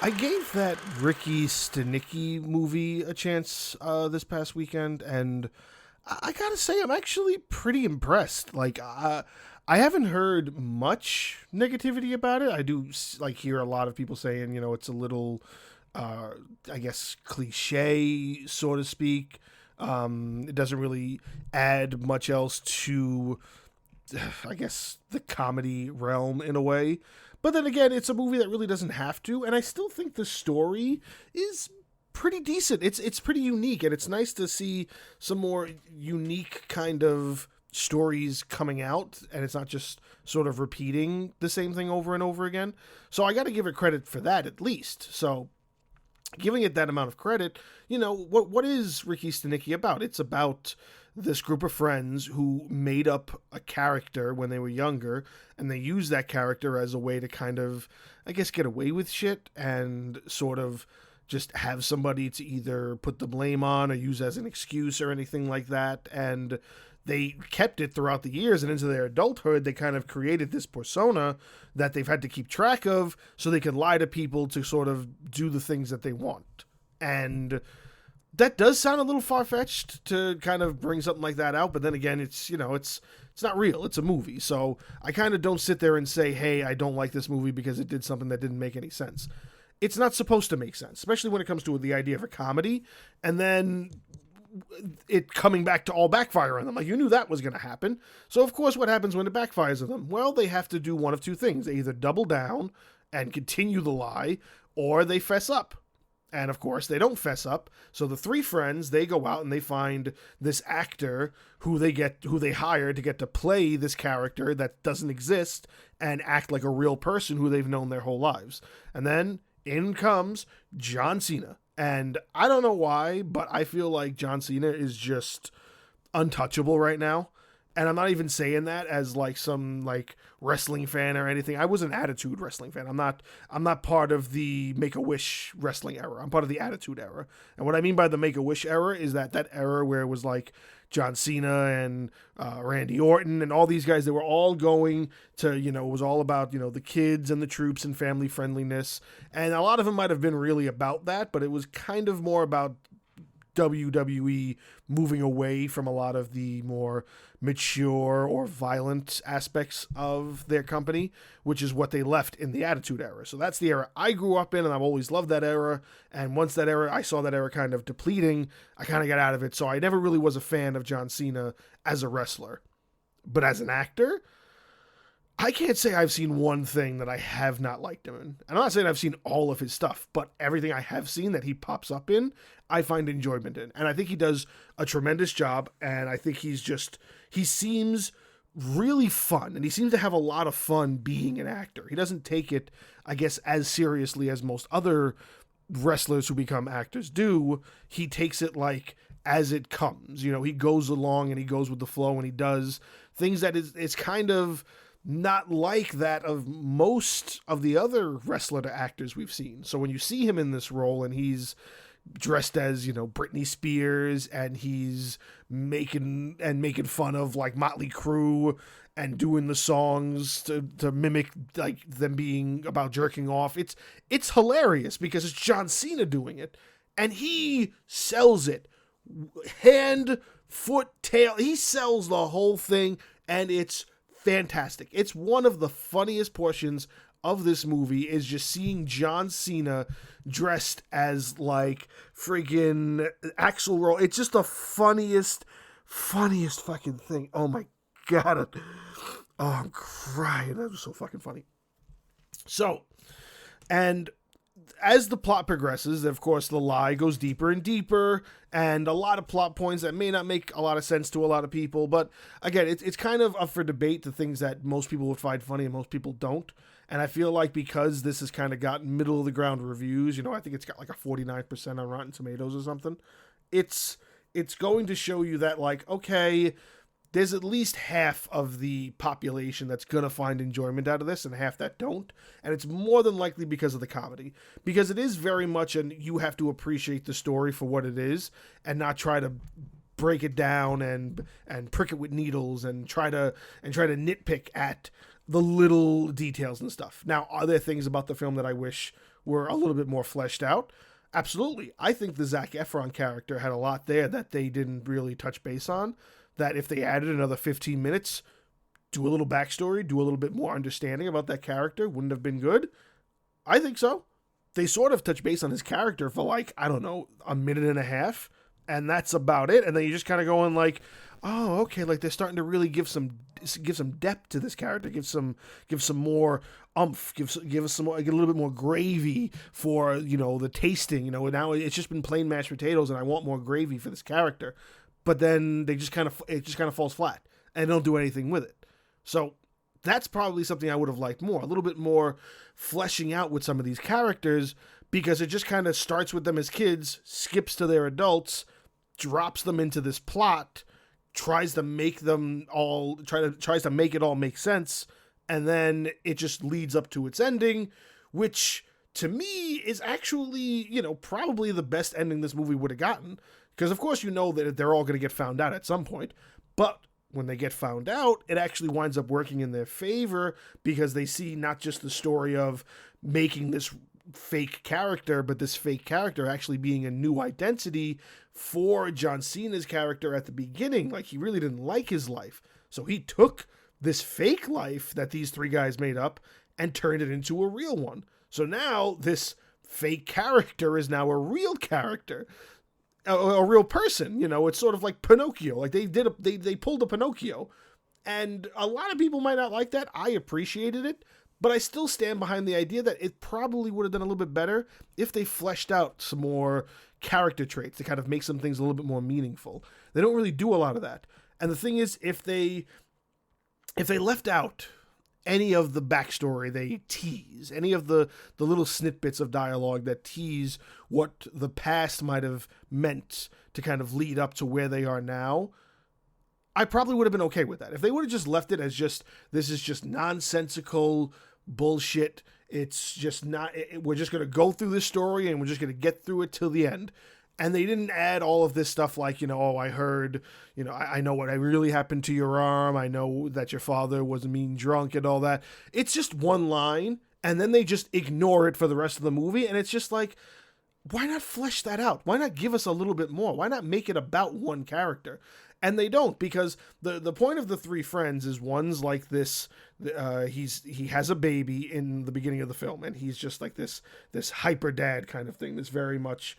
I gave that Ricky Stanicky movie a chance this past weekend, and I gotta say, I'm actually pretty impressed. I haven't heard much negativity about it. I do like hear a lot of people saying, it's a little, uh, I guess, cliche, so to speak. It doesn't really add much else to, I guess, the comedy realm in a way. But then again, it's a movie that really doesn't have to, and I still think the story is pretty decent. It's pretty unique, and it's nice to see some more unique kind of stories coming out, and it's not just sort of repeating the same thing over and over again. So I got to give it credit for that at least. So giving it that amount of credit, what is Ricky Stanicky about? It's about this group of friends who made up a character when they were younger, and they use that character as a way to kind of, I guess, get away with shit and sort of just have somebody to either put the blame on or use as an excuse or anything like that. And they kept it throughout the years, and into their adulthood, they kind of created this persona that they've had to keep track of so they can lie to people to sort of do the things that they want. And that does sound a little far-fetched to kind of bring something like that out, but then again, it's not real. It's a movie. So I kind of don't sit there and say, hey, I don't like this movie because it did something that didn't make any sense. It's not supposed to make sense, especially when it comes to the idea of a comedy, and then it coming back to all backfire on them. Like, you knew that was going to happen. So, of course, what happens when it backfires on them? Well, they have to do one of two things. They either double down and continue the lie, or they fess up. And, of course, they don't fess up. So the three friends, they go out and they find this actor who they hire to get to play this character that doesn't exist and act like a real person who they've known their whole lives. And then in comes John Cena. And I don't know why, but I feel like John Cena is just untouchable right now. And I'm not even saying that as like some like wrestling fan or anything. I was an Attitude Wrestling fan. I'm not part of the Make-A-Wish wrestling era. I'm part of the Attitude era. And what I mean by the Make-A-Wish era is that era where it was like John Cena and Randy Orton and all these guys, they were all going to, it was all about, the kids and the troops and family friendliness. And a lot of them might have been really about that, but it was kind of more about WWE moving away from a lot of the more mature or violent aspects of their company, which is what they left in the Attitude Era. So that's the era I grew up in, and I've always loved that era. And once I saw that era kind of depleting, I kind of got out of it. So I never really was a fan of John Cena as a wrestler. But as an actor, I can't say I've seen one thing that I have not liked him in. And I'm not saying I've seen all of his stuff, but everything I have seen that he pops up in, I find enjoyment in. And I think he does a tremendous job, and I think he seems really fun, and he seems to have a lot of fun being an actor. He doesn't take it, I guess, as seriously as most other wrestlers who become actors do. He takes it like as it comes. He goes along and he goes with the flow, and he does things that it's kind of not like that of most of the other wrestler to actors we've seen. So when you see him in this role and he's dressed as, Britney Spears, and he's making fun of like Motley Crue and doing the songs to mimic like them being about jerking off, it's hilarious because it's John Cena doing it, and he sells it. Hand, foot, tail, he sells the whole thing, and it's fantastic. It's one of the funniest portions of this movie is just seeing John Cena dressed as like friggin' Axl Rose. It's just the funniest fucking thing. Oh my god. Oh, I'm crying. That was so fucking funny. So, and as the plot progresses, of course, the lie goes deeper and deeper, and a lot of plot points that may not make a lot of sense to a lot of people. But again, it's kind of up for debate, the things that most people would find funny and most people don't. And I feel like because this has kind of gotten middle of the ground reviews, I think it's got like a 49% on Rotten Tomatoes or something. It's going to show you that, like, okay, there's at least half of the population that's going to find enjoyment out of this and half that don't. And it's more than likely because of the comedy. Because it is very much, and you have to appreciate the story for what it is and not try to break it down and prick it with needles and try to nitpick at the little details and stuff. Now, are there things about the film that I wish were a little bit more fleshed out. Absolutely. I think the Zac Efron character had a lot there that they didn't really touch base on. That if they added another 15 minutes, do a little backstory, do a little bit more understanding about that character, wouldn't have been good. I think so. They sort of touch base on his character for like, I don't know, a minute and a half, and that's about it. And then you just kind of go in like, oh, okay, like they're starting to really give some depth to this character, give some more umph, give us some more, get a little bit more gravy for, you know, the tasting. You know, now it's just been plain mashed potatoes, and I want more gravy for this character. But then it just kind of falls flat, and they don't do anything with it. So that's probably something I would have liked more, a little bit more fleshing out with some of these characters, because it just kind of starts with them as kids, skips to their adults, drops them into this plot, tries to make it all make sense, and then it just leads up to its ending, which to me is actually, you know, probably the best ending this movie would have gotten, because of course you know that they're all going to get found out at some point, but when they get found out, it actually winds up working in their favor, because they see not just the story of making this fake character, but this fake character actually being a new identity for John Cena's character at the beginning. Like, he really didn't like his life. So he took this fake life that these three guys made up and turned it into a real one. So now this fake character is now a real character. A real person, you know. It's sort of like Pinocchio. Like they pulled a Pinocchio, and a lot of people might not like that. I appreciated it, but I still stand behind the idea that it probably would have done a little bit better if they fleshed out some more character traits to kind of make some things a little bit more meaningful. They don't really do a lot of that, and the thing is, if they left out any of the backstory they tease, any of the little snippets of dialogue that tease what the past might have meant to kind of lead up to where they are now, I probably would have been okay with that. If they would have just left it as just, this is just nonsensical bullshit, it's just not, we're just going to go through this story and we're just going to get through it till the end. And they didn't add all of this stuff like, you know, oh, I heard, you know, I know what really happened to your arm. I know that your father was a mean drunk and all that. It's just one line, and then they just ignore it for the rest of the movie. And it's just like, why not flesh that out? Why not give us a little bit more? Why not make it about one character? And they don't, because the point of the three friends is, one's like this, he has a baby in the beginning of the film, and he's just like this hyper dad kind of thing. This very much,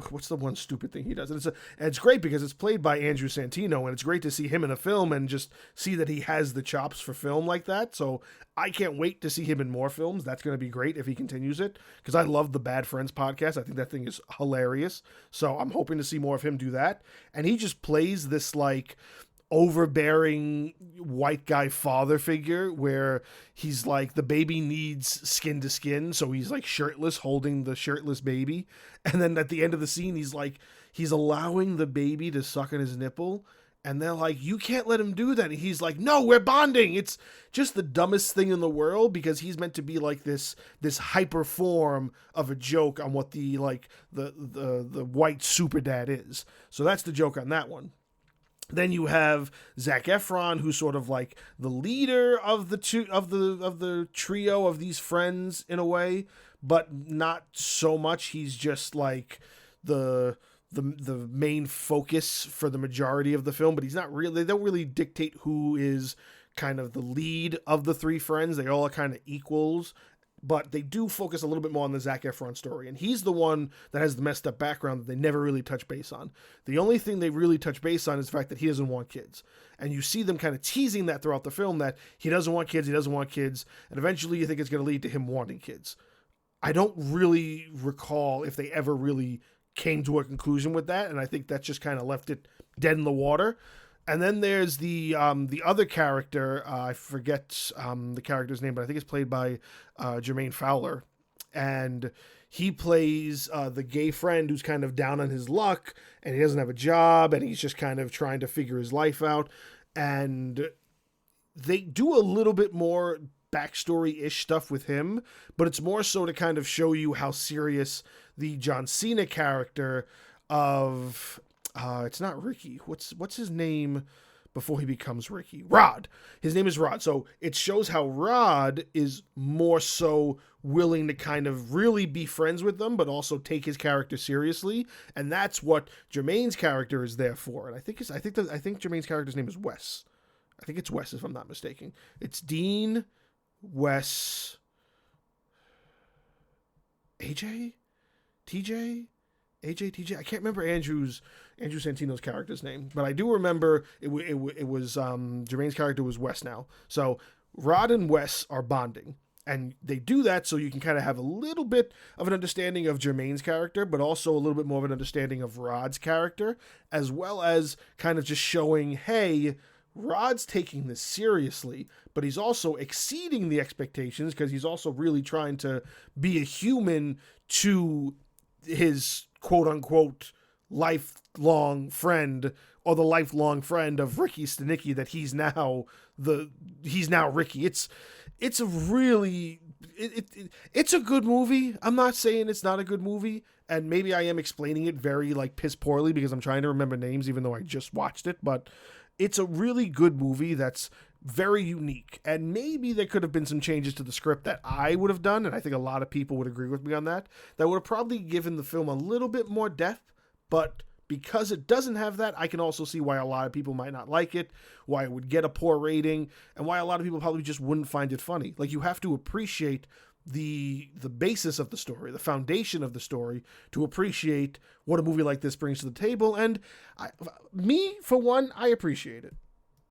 what's the one stupid thing he does? And it's great because it's played by Andrew Santino, and it's great to see him in a film and just see that he has the chops for film like that. So I can't wait to see him in more films. That's going to be great if he continues it, because I love the Bad Friends podcast. I think that thing is hilarious. So I'm hoping to see more of him do that. And he just plays this like overbearing white guy father figure where he's like, the baby needs skin to skin, so he's like shirtless holding the shirtless baby, and then at the end of the scene he's allowing the baby to suck on his nipple, and they're like, you can't let him do that, and he's like, no, we're bonding. It's just the dumbest thing in the world, because he's meant to be like this hyper form of a joke on what the white super dad is. So that's the joke on that one. Then you have Zac Efron, who's sort of like the leader of the trio of these friends in a way, but not so much. He's just like the main focus for the majority of the film, but he's not really. They don't really dictate who is kind of the lead of the three friends. They all are kind of equals. But they do focus a little bit more on the Zac Efron story. And he's the one that has the messed up background that they never really touch base on. The only thing they really touch base on is the fact that he doesn't want kids. And you see them kind of teasing that throughout the film, that he doesn't want kids, and eventually you think it's going to lead to him wanting kids. I don't really recall if they ever really came to a conclusion with that, and I think that just kind of left it dead in the water. And then there's the other character, I forget the character's name, but I think it's played by Jermaine Fowler. And he plays the gay friend who's kind of down on his luck, and he doesn't have a job, and he's just kind of trying to figure his life out. And they do a little bit more backstory-ish stuff with him, but it's more so to kind of show you how serious the John Cena character of... it's not Ricky. What's his name before he becomes Ricky. Rod. His name is Rod. So it shows how Rod is more so willing to kind of really be friends with them, but also take his character seriously. And that's what Jermaine's character is there for. And I think Jermaine's character's name is Wes. I think it's Wes, if I'm not mistaken. It's Dean, Wes, AJ, TJ, AJ, TJ. I can't remember Andrew Santino's character's name, but I do remember it was Jermaine's character was Wes now. So Rod and Wes are bonding, and they do that so you can kind of have a little bit of an understanding of Jermaine's character, but also a little bit more of an understanding of Rod's character, as well as kind of just showing, hey, Rod's taking this seriously, but he's also exceeding the expectations because he's also really trying to be a human to his quote-unquote lifelong friend, or the lifelong friend of Ricky Stanicky that he's now Ricky. It's a really it's a good movie. I'm not saying it's not a good movie, and maybe I am explaining it very like piss poorly because I'm trying to remember names even though I just watched it, but it's a really good movie that's very unique, and maybe there could have been some changes to the script that I would have done, and I think a lot of people would agree with me on that would have probably given the film a little bit more depth, but because it doesn't have that, I can also see why a lot of people might not like it, why it would get a poor rating, and why a lot of people probably just wouldn't find it funny. Like, you have to appreciate the basis of the story, the foundation of the story, to appreciate what a movie like this brings to the table, and me, for one, I appreciate it.